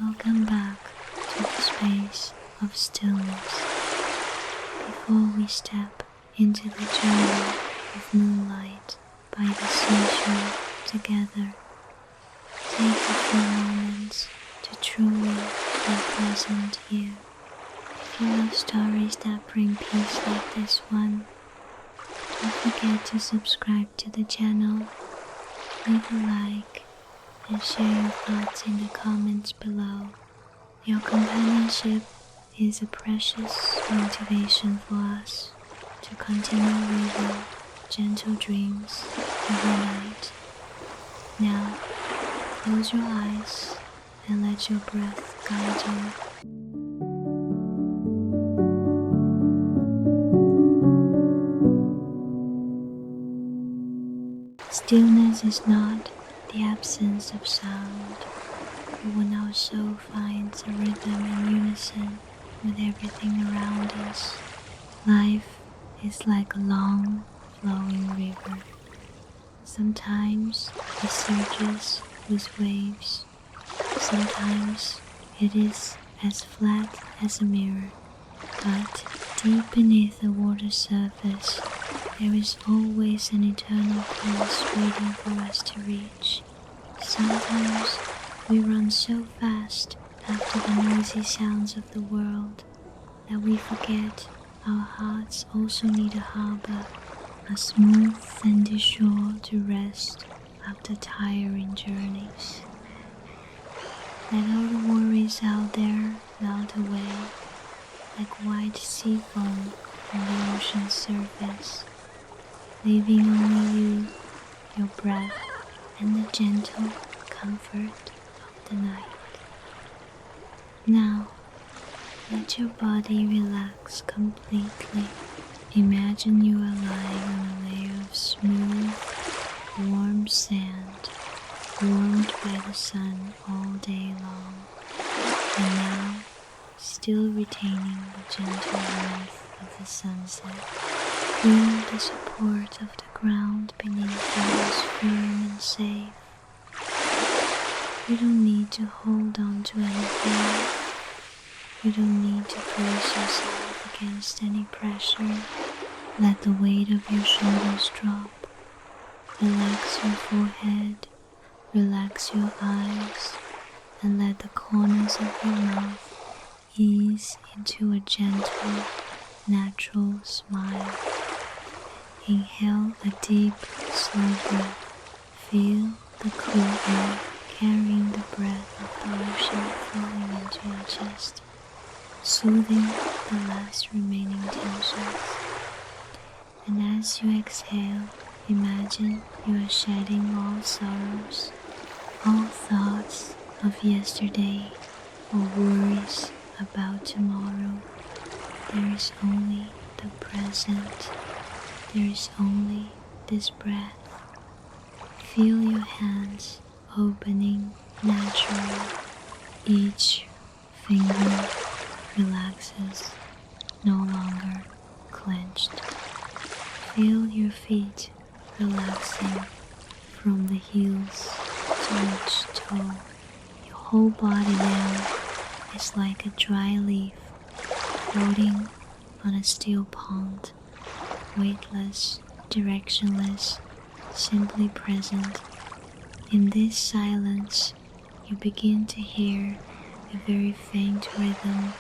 Welcome back to the space of stillness. Before we step into the journey of Moonlight by the Seashore together, take a few moments to truly be present here. If you love stories that bring peace like this one, don't forget to subscribe to the channel, leave a like, and share your thoughts in the comments below. Your companionship is a precious motivation for us to continue weaving gentle dreams every night. Now, close your eyes and let your breath guide you. Stillness is not the absence of sound. You will now so finds a rhythm in unison with everything around us. Life is like a long, flowing river. Sometimes it surges with waves. Sometimes it is as flat as a mirror. But deep beneath the water surface, there is always an eternal pulse waiting for us to reach. Sometimes we run so fast after the noisy sounds of the world that we forget our hearts also need a harbor, a smooth sandy shore to rest after tiring journeys. Let all the worries out there melt away like white sea foam on the ocean's surface, leaving only you, your breath, and the gentle comfort of the night. Now, let your body relax completely. Imagine you are lying on a layer of smooth, warm sand, warmed by the sun all day long, and now still retaining the gentle warmth of the sunset. Feel the support of the ground beneath you is firm and safe. You don't need to hold on to anything. You don't need to brace yourself against any pressure. Let the weight of your shoulders drop. Relax your forehead, relax your eyes, and let the corners of your mouth ease into a gentle, natural smile. Inhale a deep, slow breath. Feel the cool air carrying the breath of the ocean flowing into your chest, soothing the last remaining tensions. And as you exhale, imagine you are shedding all sorrows, all thoughts of yesterday or worries about tomorrow. There is only the present. There is only this breath. Feel your hands opening naturally. Each finger relaxes, no longer clenched. Feel your feet relaxing from the heels to each toe. Your whole body now is like a dry leaf floating on a still pond, weightless, directionless, simply present. In this silence, you begin to hear a very faint rhythm.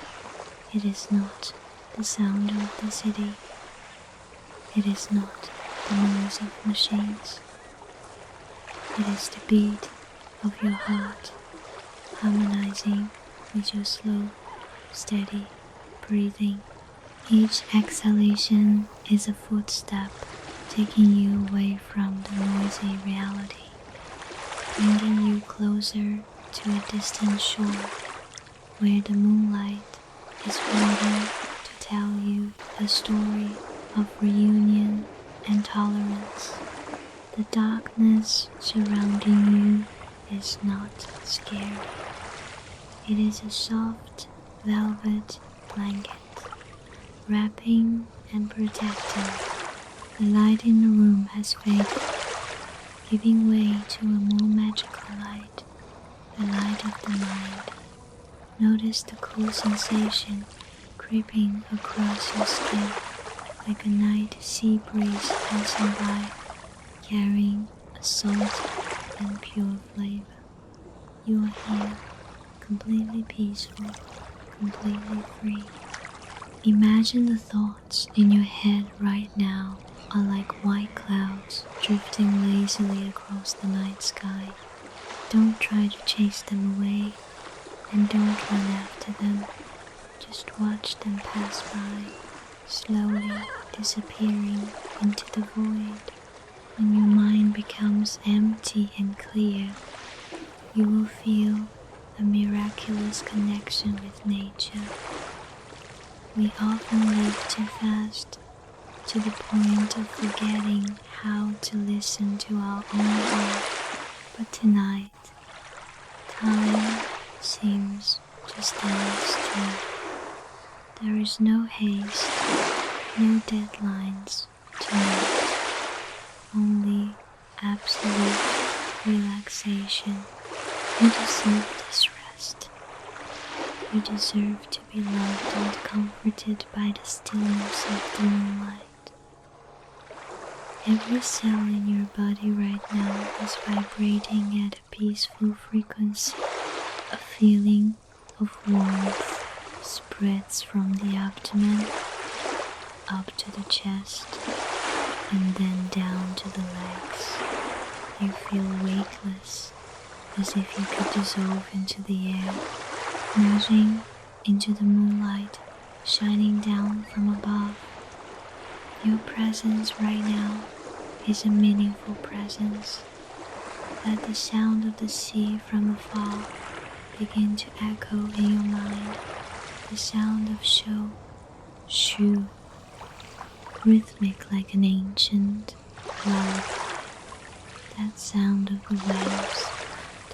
It is not the sound of the city. It is not the noise of machines. It is the beat of your heart harmonizing with your slow, steady breathing. Each exhalation is a footstep taking you away from the noisy reality, bringing you closer to a distant shore where the moonlight is waiting to tell you a story of reunion and tolerance. The darkness surrounding you is not scary. It is a soft velvet blanket, wrapping and protecting. The light in the room has faded, giving way to a more magical light, the light of the mind. Notice the cool sensation creeping across your skin like a night sea breeze passing by, carrying a salt and pure flavor. You are here, completely peaceful, completely free. Imagine the thoughts in your head right now are like white clouds drifting lazily across the night sky. Don't try to chase them away, and don't run after them. Just watch them pass by, slowly disappearing into the void. When your mind becomes empty and clear, you will feel a miraculous connection with nature. We often live too fast, to the point of forgetting how to listen to our own voice. But tonight, time seems to stand still. There is no haste, no deadlines tonight, only absolute relaxation. You deserve this rest. You deserve to be loved and comforted by the stillness of the moonlight. Every cell in your body right now is vibrating at a peaceful frequency. A feeling of warmth spreads from the abdomen up to the chest and then down to the legs. You feel weightless, as if you could dissolve into the air, merging into the moonlight shining down from above. Your presence right now is a meaningful presence. Let the sound of the sea from afar begin to echo in your mind. The sound of shoo, rhythmic like an ancient lullaby. That sound of the waves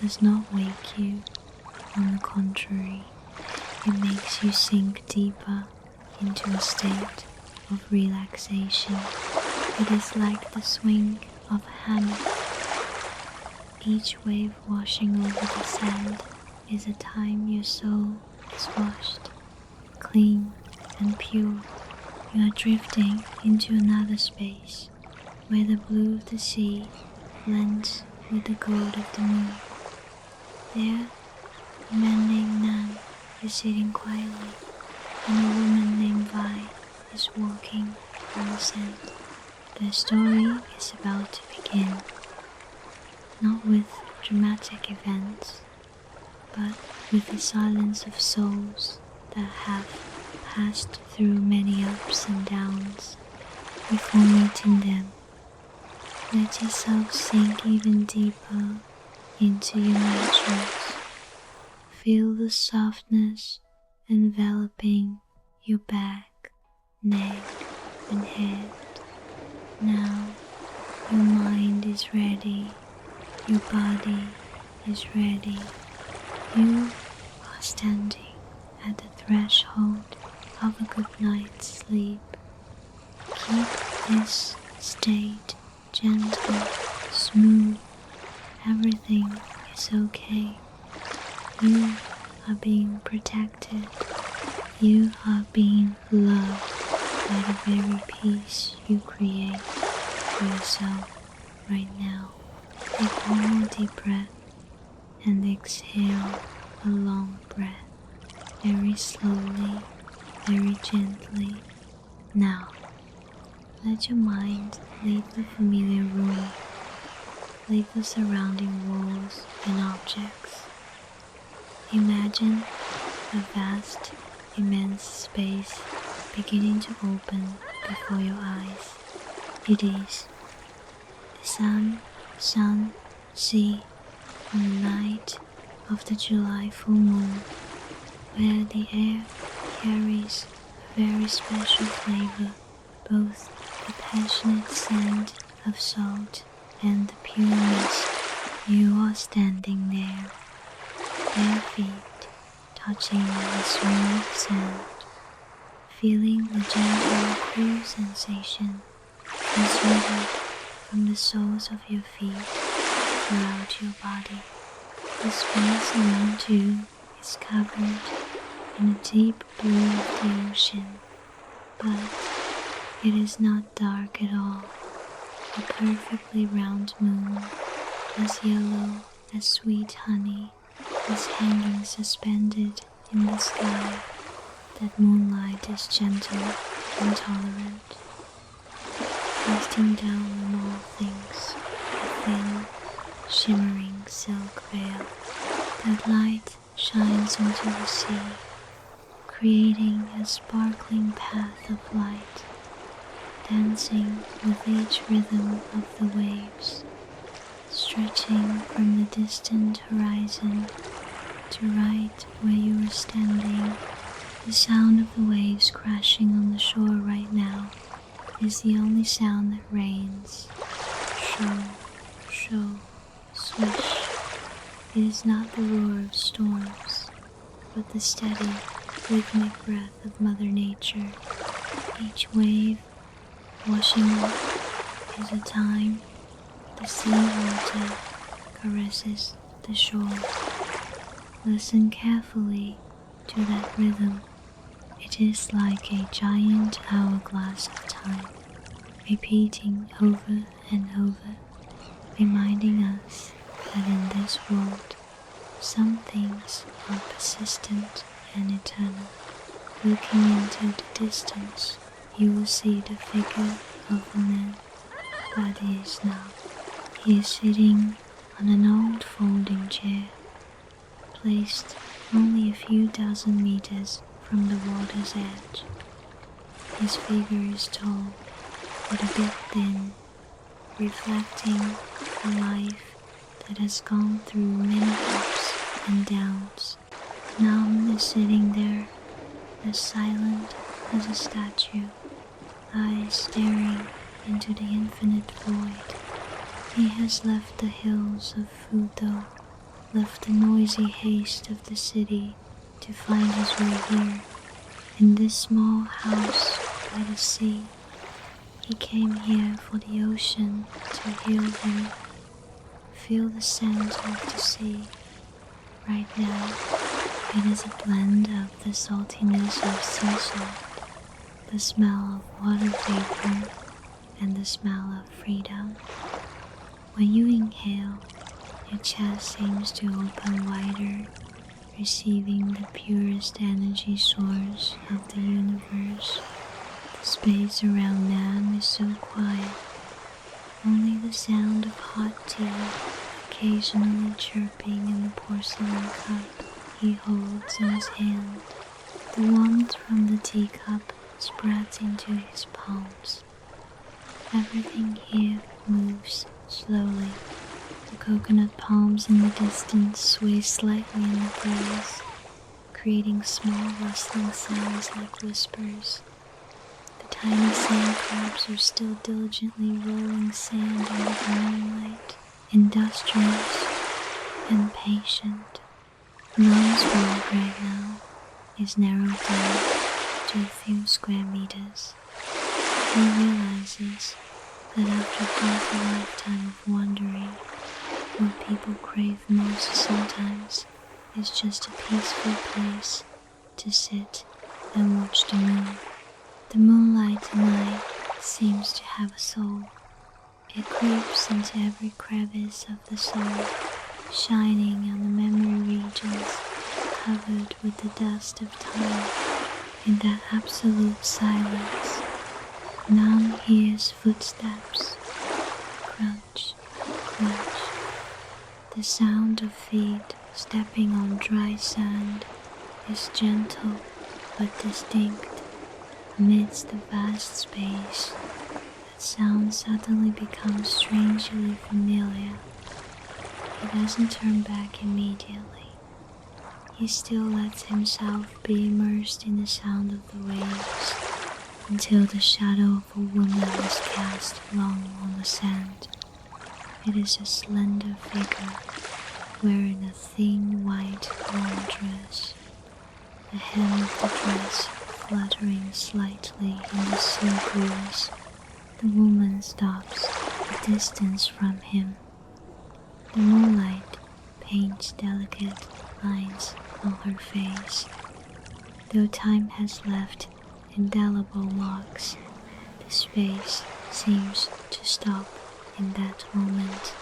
does not wake you. On the contrary, it makes you sink deeper into a state of relaxation. It is like the swing of a hammock. Each wave washing over the sand is a time your soul is washed, clean and pure. You are drifting into another space where the blue of the sea blends with the gold of the moon. There, a man named Nan is sitting quietly, and a woman named Vi is walking on the sand. Their story is about to begin, not with dramatic events, but with the silence of souls that have passed through many ups and downs before meeting them. Let yourself sink even deeper into your natures. Feel the softness enveloping your back, neck, and head. Now your mind is ready, your body is ready. You are standing at the threshold of a good night's sleep. Keep this state gentle, smooth. Everything is okay. You are being protected. You are being loved by the very peace you create for yourself right now. Take one more deep breath and exhale a long breath, very slowly, very gently. Now, let your mind leave the familiar room, leave the surrounding walls and objects. Imagine a vast, immense space beginning to open before your eyes. It is the sun, sea, on the night of the July full moon, where the air carries a very special flavor, both the passionate scent of salt and the pure mist. You are standing there, bare feet touching the smooth sand, feeling the gentle, cool sensation transmitted from the soles of your feet throughout your body. The space around you It's covered in a deep blue of the ocean, but it is not dark at all. A perfectly round moon, as yellow as sweet honey, is hanging suspended in the sky. That moonlight is gentle and tolerant, casting down on all things a thin, shimmering silk veil. That light shines into the sea, creating a sparkling path of light, dancing with each rhythm of the waves, stretching from the distant horizon to right where you are standing. The sound of the waves crashing on the shore right now is the only sound that reigns. Show, show, swish. It is not the roar of storms, but the steady, rhythmic breath of Mother Nature. Each wave washing up is a time the sea water caresses the shore. Listen carefully to that rhythm. It is like a giant hourglass of time, repeating over and over, reminding us that in this world, some things are persistent and eternal. Looking into the distance, you will see the figure of a man, but he is not. He is sitting on an old folding chair, placed only a few dozen meters from the water's edge. His figure is tall, but a bit thin, reflecting a life that has gone through many ups and downs. Nam is sitting there, as silent as a statue, eyes staring into the infinite void. He has left the hills of Fudo, left the noisy haste of the city to find his way here, in this small house by the sea. He came here for the ocean to heal him. Feel the scent of the sea. Right now, it is a blend of the saltiness of sea salt, the smell of water vapor, and the smell of freedom. When you inhale, your chest seems to open wider, receiving the purest energy source of the universe. The space around Nam is so quiet, only the sound of hot tea occasionally chirping in the porcelain cup he holds in his hand. The warmth from the teacup spreads into his palms. Everything here moves slowly. The coconut palms in the distance sway slightly in the breeze, creating small rustling sounds like whispers. The tiny sand crabs are still diligently rolling sand under the moonlight, industrious and patient. Mom's world right now is narrowed down to a few square meters. He realizes that after half a lifetime of wandering, what people crave most sometimes is just a peaceful place to sit and watch the moon. The moonlight tonight seems to have a soul. It creeps into every crevice of the soul, shining on the memory regions covered with the dust of time. In that absolute silence, Nam hears footsteps, crunch, crunch. The sound of feet stepping on dry sand is gentle but distinct. Amidst the vast space, that sound suddenly becomes strangely familiar. He doesn't turn back immediately. He still lets himself be immersed in the sound of the waves until the shadow of a woman is cast long on the sand. It is a slender figure wearing a thin white long dress, the hem of the dress fluttering slightly in the sea breeze. The woman stops a distance from him. The moonlight paints delicate lines on her face. Though time has left indelible marks, the space seems to stop in that moment.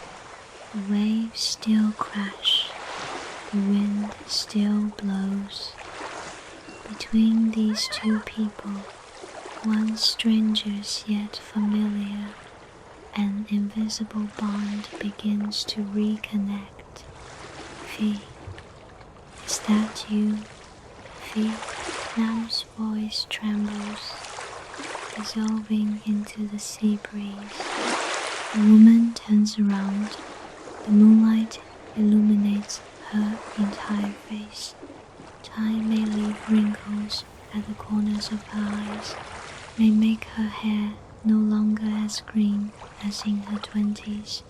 The waves still crash, the wind still blows. Between these two people, once strangers yet familiar, an invisible bond begins to reconnect. Fee, is that you? Fee, Nam's voice trembles, dissolving into the sea breeze. The woman turns around. The moonlight illuminates her entire face. Time may leave wrinkles at the corners of her eyes, may make her hair no longer as green as in her 20s,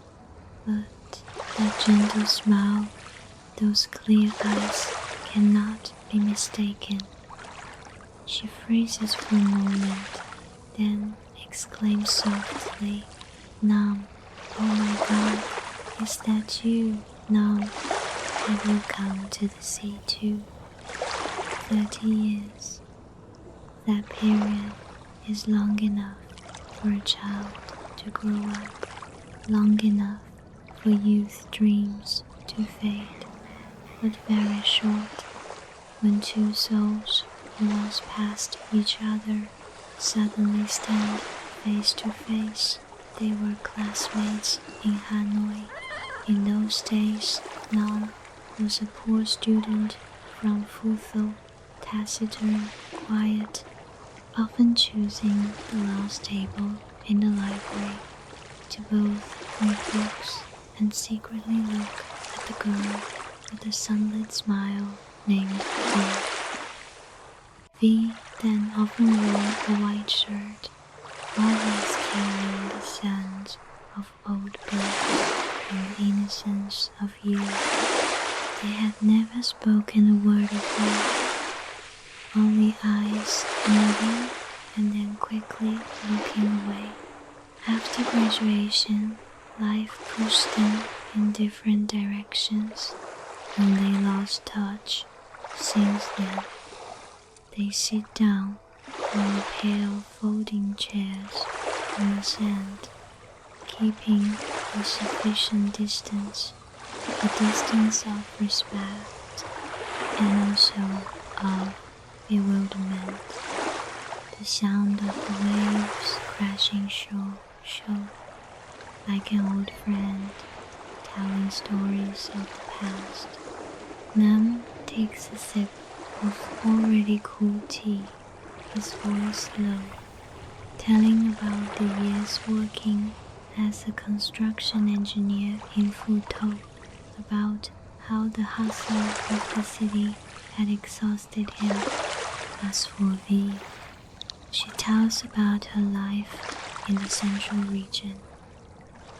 but that gentle smile, those clear eyes cannot be mistaken. She freezes for a moment, then exclaims softly, Nam, oh my God, is that you, Nam? Have you come to the sea too? 30 years. That period is long enough for a child to grow up, long enough for youth dreams to fade, but very short, when two souls who once passed each other suddenly stand face to face. They were classmates in Hanoi. In those days, Nam was a poor student from Fuzhou, taciturn, quiet, often choosing the last table in the library to both read books and secretly look at the girl with the sunlit smile named V. V then often wore a white shirt, always carrying the scent of old books and the innocence of youth. They had never spoken a word of love, only eyes moving and then quickly looking away. After graduation, life pushed them in different directions, and they lost touch. Since then, they sit down on the pale folding chairs in the sand, keeping a sufficient distance, a distance of respect and also of bewilderment. The sound of the waves crashing shore, like an old friend telling stories of the past. Nam takes a sip of already cool tea, his voice low, telling about the years working as a construction engineer in Fuzhou, about how the hustle of the city had exhausted him. As for V, she tells about her life in the central region,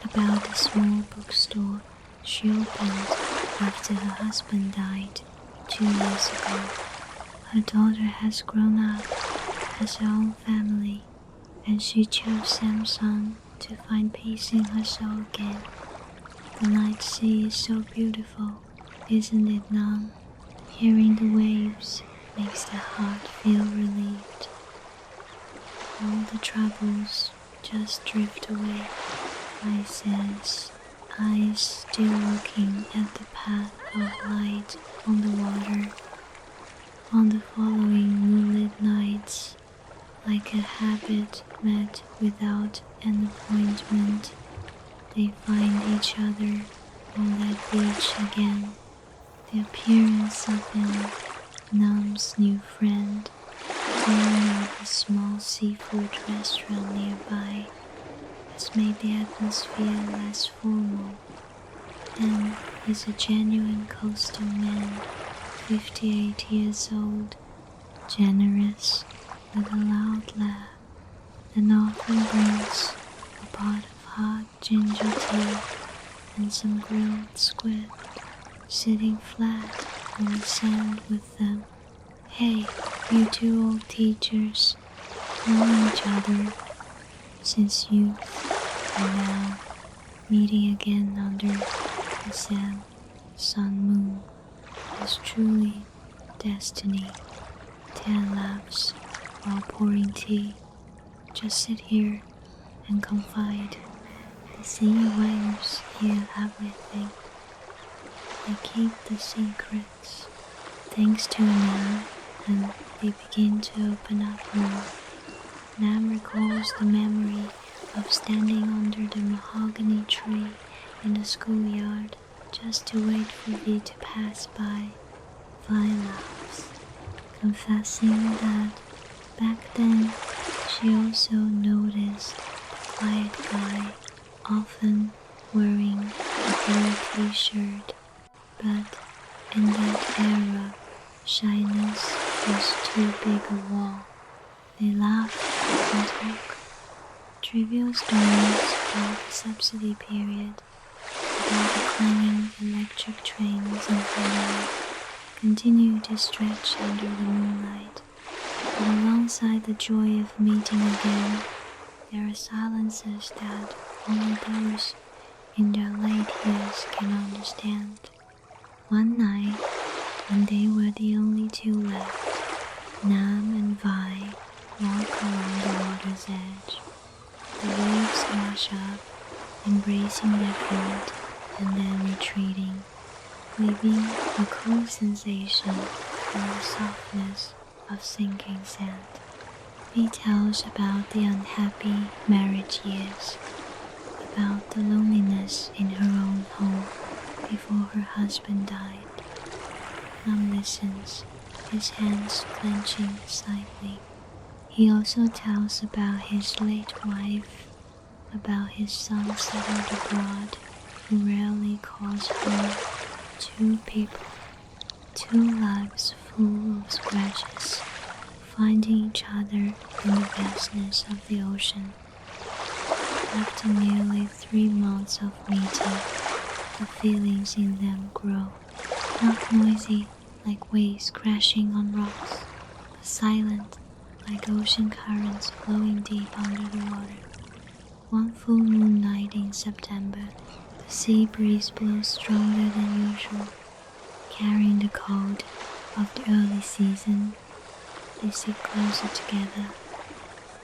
about the small bookstore she opened after her husband died 2 years ago. Her daughter has grown up, has her own family, and she chose Samsung to find peace in her soul again. The night sea is so beautiful, isn't it, Nam? Hearing the waves makes the heart feel relieved. All the troubles just drift away, I says, eyes still looking at the path of light on the water. On the following moonlit nights, like a habit met without an appointment, they find each other on that beach again. The appearance of him, Nam's new friend, the owner of a small seafood restaurant nearby, has made the atmosphere less formal, and is a genuine coastal man, 58 years old, generous, with a loud laugh, and often brings a pot of hot ginger tea and some grilled squid, sitting flat on the sand with them. Hey, you two old teachers, knowing each other since youth, and now meeting again under the sand, sun, moon, is truly destiny. 10 laughs while pouring tea. Just sit here and confide. The sea waves hear everything. They keep the secrets. Thanks to Nam, and they begin to open up more. Nam recalls the memory of standing under the mahogany tree in the schoolyard just to wait for V to pass by. Vi laughs, confessing that back then she also noticed the quiet guy, often wearing a blue t-shirt, but in that era, shyness was too big a wall. They laugh and talk. Trivial stories about the subsidy period, about the clanging electric trains in Hawaii, continue to stretch under the moonlight. But alongside the joy of meeting again, there are silences that only those in their late years can understand. One night, when they were the only two left, Nam and Vi walk along the water's edge. The waves wash up, embracing their feet and then retreating, leaving a cool sensation and the softness of sinking sand. He tells about the unhappy marriage years, about the loneliness in her own home before her husband died. Nam listens, his hands clenching slightly. He also tells about his late wife, about his son settled abroad, who rarely calls home. Two people, two lives full of scratches, finding each other in the vastness of the ocean. After nearly 3 months of meeting, the feelings in them grow, not noisy like waves crashing on rocks, but silent like ocean currents flowing deep under the water. One full moon night in September, the sea breeze blows stronger than usual, carrying the cold of the early season. They sit closer together.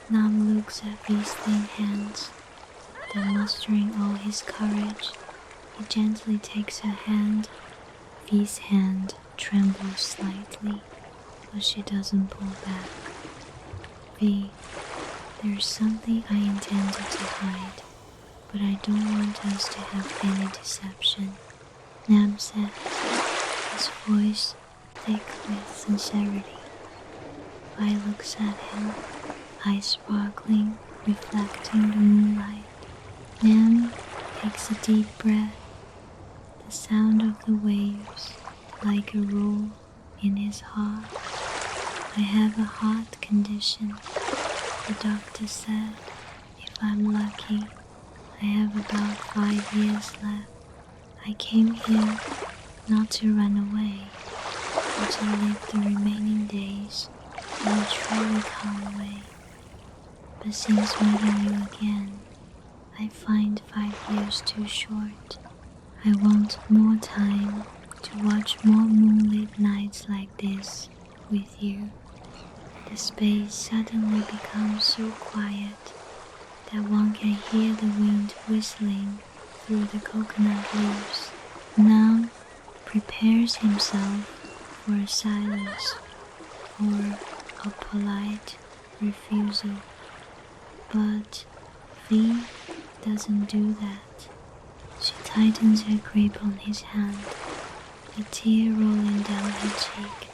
Nam looks at V's thin hands, then mustering all his courage, he gently takes her hand. V's hand trembles slightly, but she doesn't pull back. V, there's something I intended to hide, but I don't want us to have any deception, Nam says, his voice thick with sincerity. Vi looks at him, eyes sparkling, reflecting the moonlight. Nam takes a deep breath, the sound of the waves like a roll in his heart. I have a heart condition, the doctor said. If I'm lucky, I have about 5 years left. I came here not to run away, but to live the remaining days in a truly calm way. But since meeting you again, I find 5 years too short. I want more time to watch more moonlit nights like this with you. The space suddenly becomes so quiet that one can hear the wind whistling through the coconut leaves. Nam prepares himself for a silence or a polite refusal, but V doesn't do that. She tightens her grip on his hand, a tear rolling down her cheek,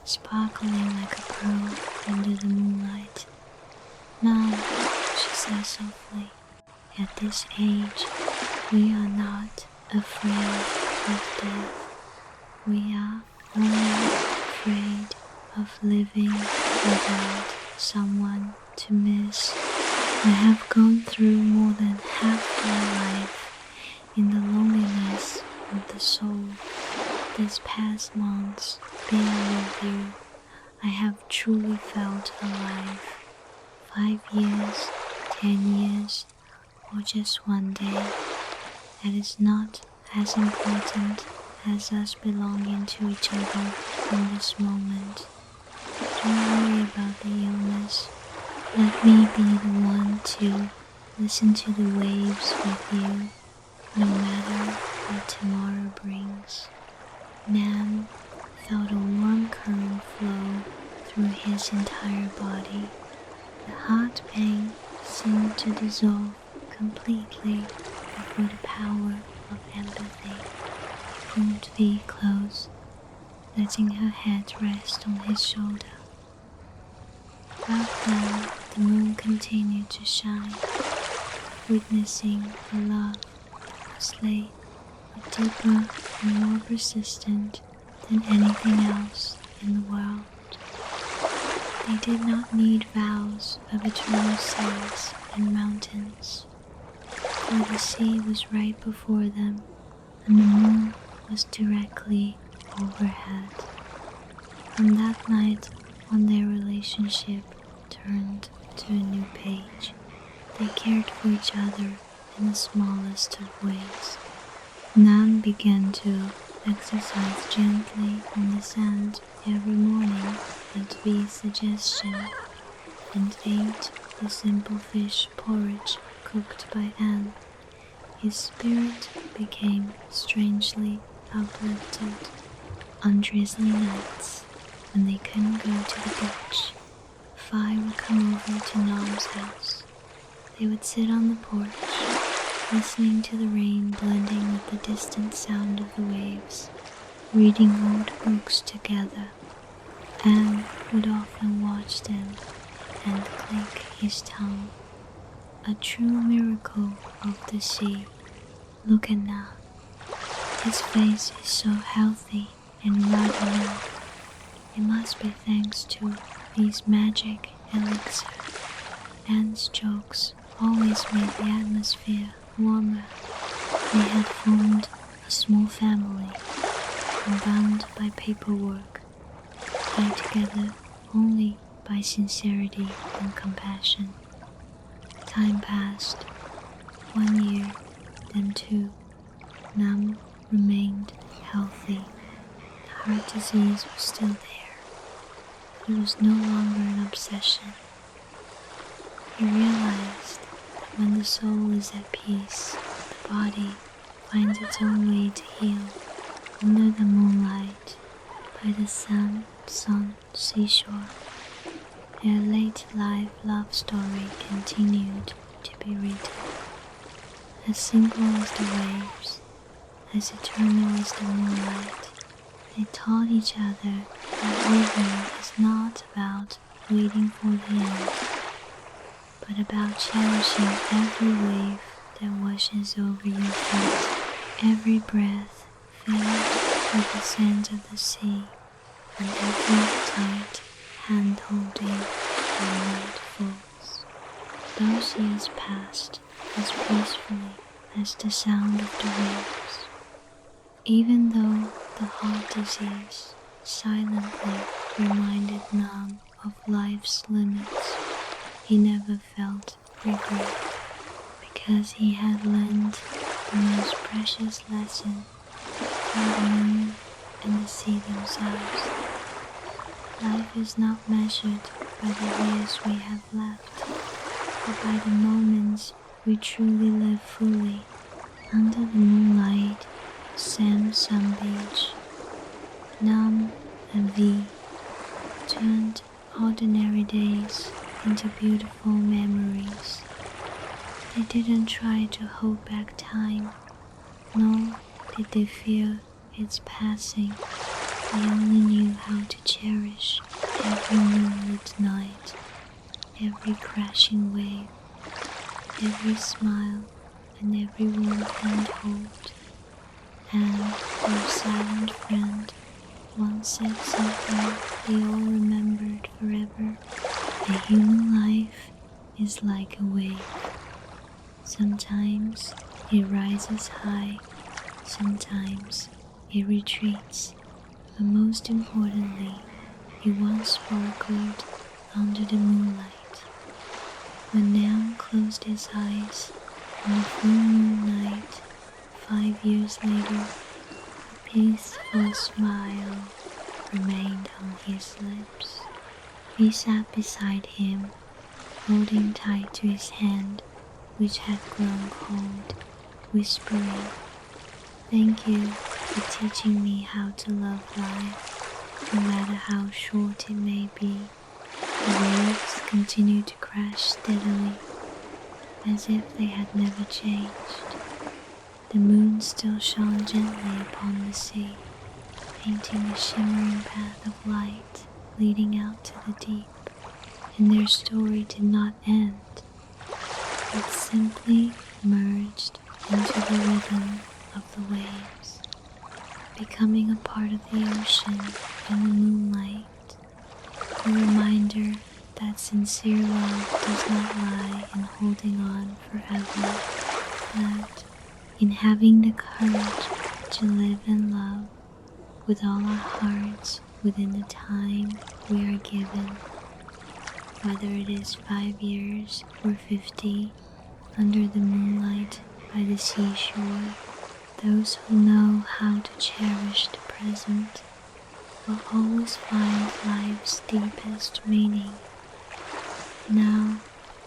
sparkling like a pearl under the moonlight. Now, she says softly, at this age, we are not afraid of death. We are only afraid of living without someone to miss. I have gone through more than half my life in the loneliness of the soul. These past months being with you, I have truly felt alive. 5 years, 10 years, or just one day, that is not as important as us belonging to each other in this moment. Don't worry about the illness. Let me be the one to listen to the waves with you, no matter what tomorrow brings. Nam felt a warm current flow through his entire body. The hot pain seemed to dissolve completely before the power of empathy. He pulled V close, letting her head rest on his shoulder. About then, the moon continued to shine, witnessing the love was laid, deeper and more persistent than anything else in the world. They did not need vows of eternal seas and mountains, for the sea was right before them, and the moon was directly overhead. From that night on, their relationship turned to a new page. They cared for each other in the smallest of ways. Nam began to exercise gently on the sand every morning at V's suggestion, and ate the simple fish porridge cooked by Anne. His spirit became strangely uplifted. On drizzly nights, when they couldn't go to the beach, Phi would come over to Nam's house. They would sit on the porch, listening to the rain blending with the distant sound of the waves, reading old books together. Anne would often watch them and click his tongue. A true miracle of the sea. Look at Nam. His face is so healthy and ruddy now. It must be thanks to these magic elixirs. Anne's jokes always made the atmosphere warmer. They had formed a small family, bound by paperwork, tied together only by sincerity and compassion. Time passed. 1 year, then 2. Nam remained healthy. The heart disease was still there. It was no longer an obsession. He realized that when the soul is at peace, the body finds its own way to heal. Under the moonlight, by the sun seashore, their late-life love story continued to be written. As simple as the waves, as eternal as the moonlight, they taught each other that living is not about waiting for the end, but about cherishing every wave that washes over your feet, every breath filled with the scent of the sea, and every tight hand-holding when night falls. Those years passed as peacefully as the sound of the waves. Even though the heart disease silently reminded Nam of life's limits, he never felt regret, because he had learned the most precious lesson from the moon and the sea themselves. Life is not measured by the years we have left, but by the moments we truly live fully. Under the moonlight, Sam Sun Beach, Nam and V turned ordinary days into beautiful memories. They didn't try to hold back time, nor did they fear its passing. They only knew how to cherish every moonlit night, every crashing wave, every smile, and every warm handhold. And their silent friend once said something they all remembered forever. A human life is like a wave. Sometimes it rises high, sometimes it retreats, but most importantly, it once sparkled under the moonlight. When Nam closed his eyes on a full moon night 5 years later, the peaceful smile remained on his lips. We sat beside him, holding tight to his hand, which had grown cold, whispering, "Thank you for teaching me how to love life, no matter how short it may be." The waves continued to crash steadily, as if they had never changed. The moon still shone gently upon the sea, painting a shimmering path of light leading out to the deep. And their story did not end. It simply merged into the rhythm of the waves, becoming a part of the ocean and the moonlight, a reminder that sincere love does not lie in holding on forever, but in having the courage to live and love with all our hearts within the time we are given. Whether it is 5 years or 50, under the moonlight by the seashore, those who know how to cherish the present will always find life's deepest meaning. Now,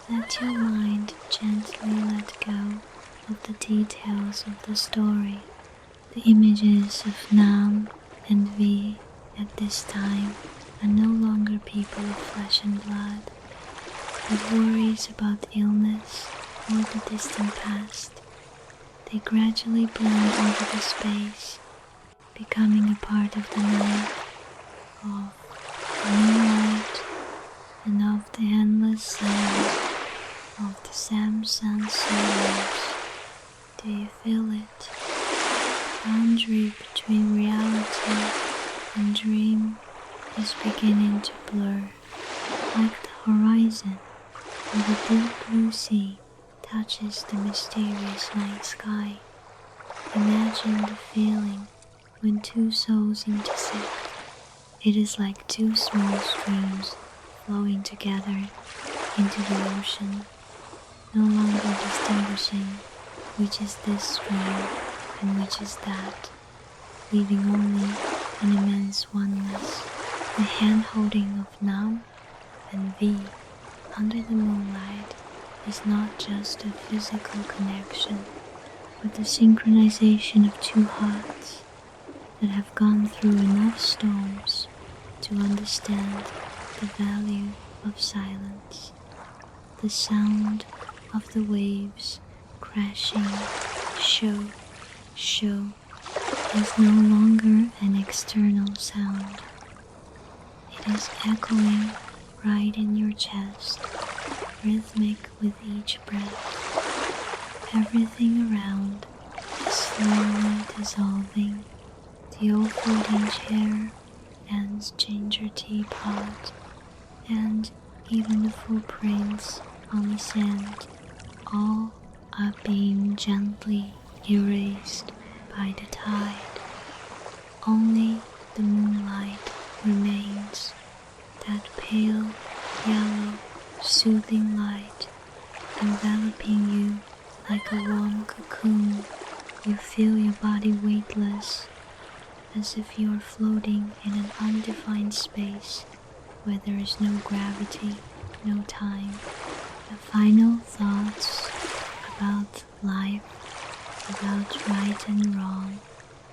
let your mind gently let go of the details of the story. The images of Nam and V at this time are no longer people of flesh and blood, with worries about illness or the distant past. They gradually blend into the space, becoming a part of the night, of the moonlight, and of the endless sound of the Samson solace. Do you feel it? The boundary between reality and dream is beginning to blur, like the horizon where the deep blue sea touches the mysterious night sky. Imagine the feeling when two souls intersect. It is like two small streams flowing together into the ocean, no longer distinguishing which is this stream and which is that, leaving only an immense oneness. The hand-holding of Nam and V under the moonlight is not just a physical connection, but the synchronization of two hearts that have gone through enough storms to understand the value of silence. The sound of the waves crashing, show, is no longer an external sound. It is echoing right in your chest, rhythmic with each breath. Everything around is slowly dissolving. The old folding chair and ginger teapot, and even the footprints on the sand, all are being gently erased by the tide. Only the moonlight remains, that pale, yellow, soothing light enveloping you like a warm cocoon. You feel your body weightless, as if you are floating in an undefined space where there is no gravity, no time. The final thoughts about life, about right and wrong,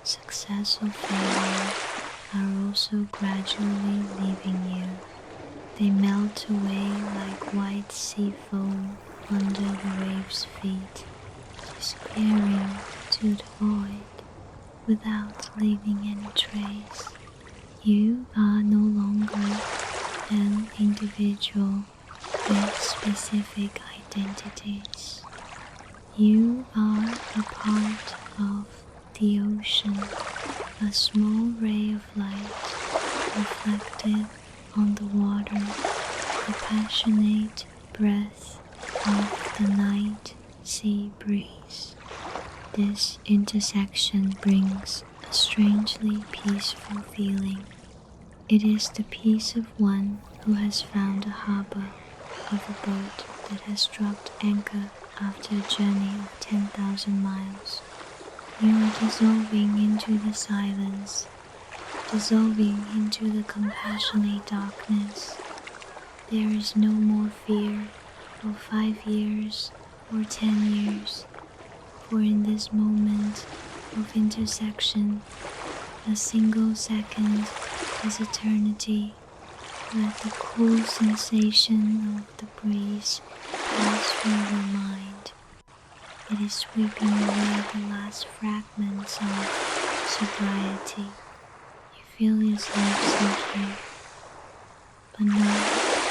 success or failure, are also gradually leaving you. They melt away like white sea foam under the waves' feet, disappearing to the void without leaving any trace. You are no longer an individual with specific identities. You are a part of the ocean, a small ray of light reflected on the water, the passionate breath of the night sea breeze. This intersection brings a strangely peaceful feeling. It is the peace of one who has found a harbor, of a boat that has dropped anchor after a journey of 10,000 miles. You are dissolving into the silence, dissolving into the compassionate darkness. There is no more fear of 5 years or 10 years, for in this moment of intersection, a single second is eternity. Let the cool sensation of the breeze pass through your mind. It is sweeping away the last fragments of sobriety. You feel yourself sinking, but not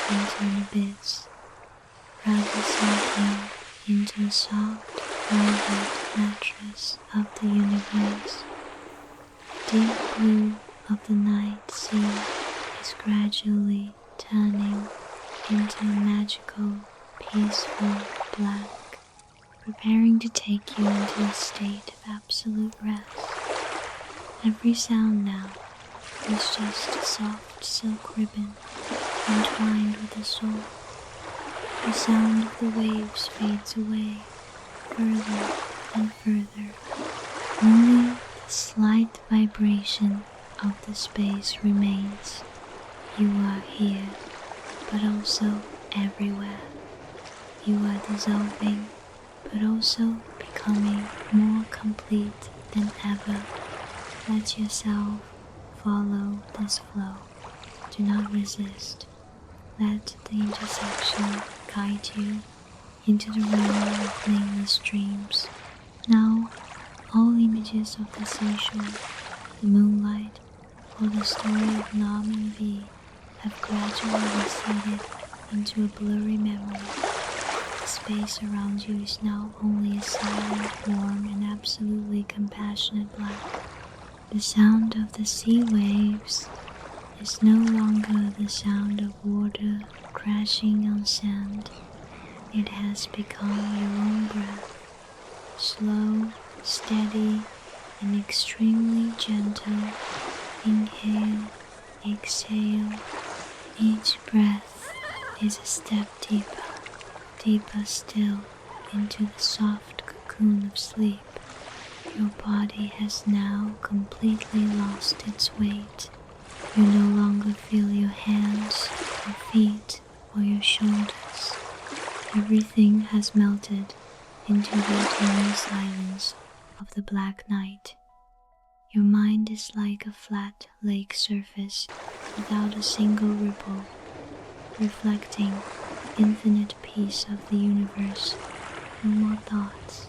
into an abyss, rather sinking into a soft velvet mattress of the universe. The deep blue of the night sea is gradually turning into a magical, peaceful black, preparing to take you into a state of absolute rest. Every sound now is just a soft silk ribbon entwined with the soul. The sound of the waves fades away further and further. Only the slight vibration of the space remains. You are here, but also everywhere. You are dissolving, but also becoming more complete than ever. Let yourself follow this flow. Do not resist. Let the intersection guide you into the realm of nameless dreams. Now, all images of the seashore, the moonlight, or the story of Nam and V have gradually receded into a blurry memory. The space around you is now only a silent, warm, and absolutely compassionate black. The sound of the sea waves is no longer the sound of water crashing on sand. It has become your own breath, slow, steady, and extremely gentle. Inhale, exhale. Each breath is a step deeper, deeper still into the soft cocoon of sleep. Your body has now completely lost its weight. You no longer feel your hands, your feet, or your shoulders. Everything has melted into the eternal silence of the black night. Your mind is like a flat lake surface without a single ripple, reflecting the infinite peace of the universe. No more thoughts,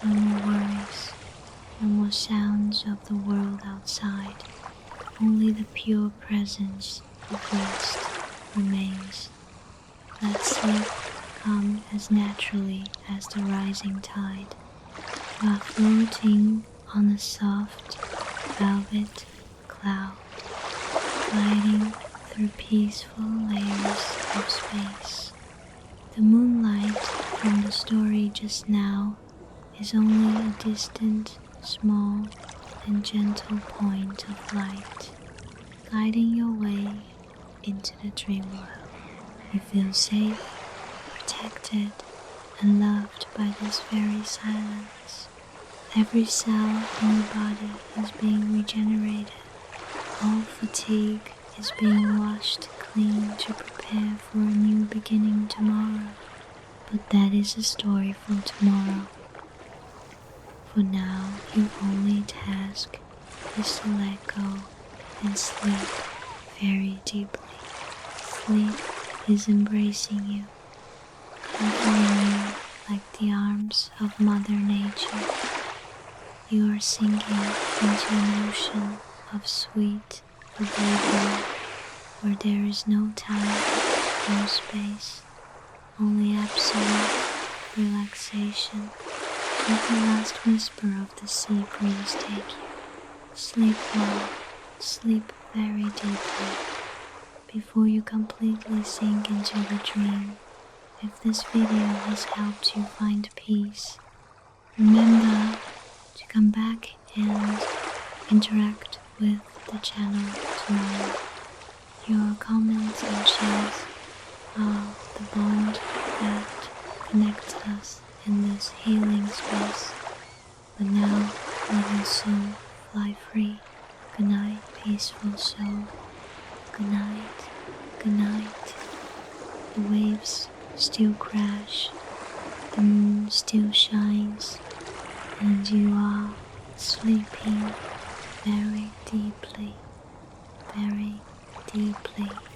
no more worries, no more sounds of the world outside. Only the pure presence of rest remains. Let sleep come as naturally as the rising tide. You are floating on a soft velvet cloud, gliding through peaceful layers of space. The moonlight from the story just now is only a distant, small, and gentle point of light, guiding your way into the dream world. You feel safe, protected, and loved by this very silence. Every cell in your body is being regenerated. All fatigue is being washed clean to prepare for a new beginning tomorrow. But that is a story for tomorrow. For now, your only task is to let go and sleep very deeply. Sleep is embracing you, comforting you like the arms of Mother Nature. You are sinking into an ocean of sweet oblivion where there is no time, no space, only absolute relaxation. Let the last whisper of the sea breeze take you. Sleep well, sleep very deeply, before you completely sink into the dream. If this video has helped you find peace, remember to come back and interact with the channel tomorrow. Your comments and shares are the bond that connects us in this healing space. But now, night. The waves still crash, the moon still shines, and you are sleeping very deeply, very deeply.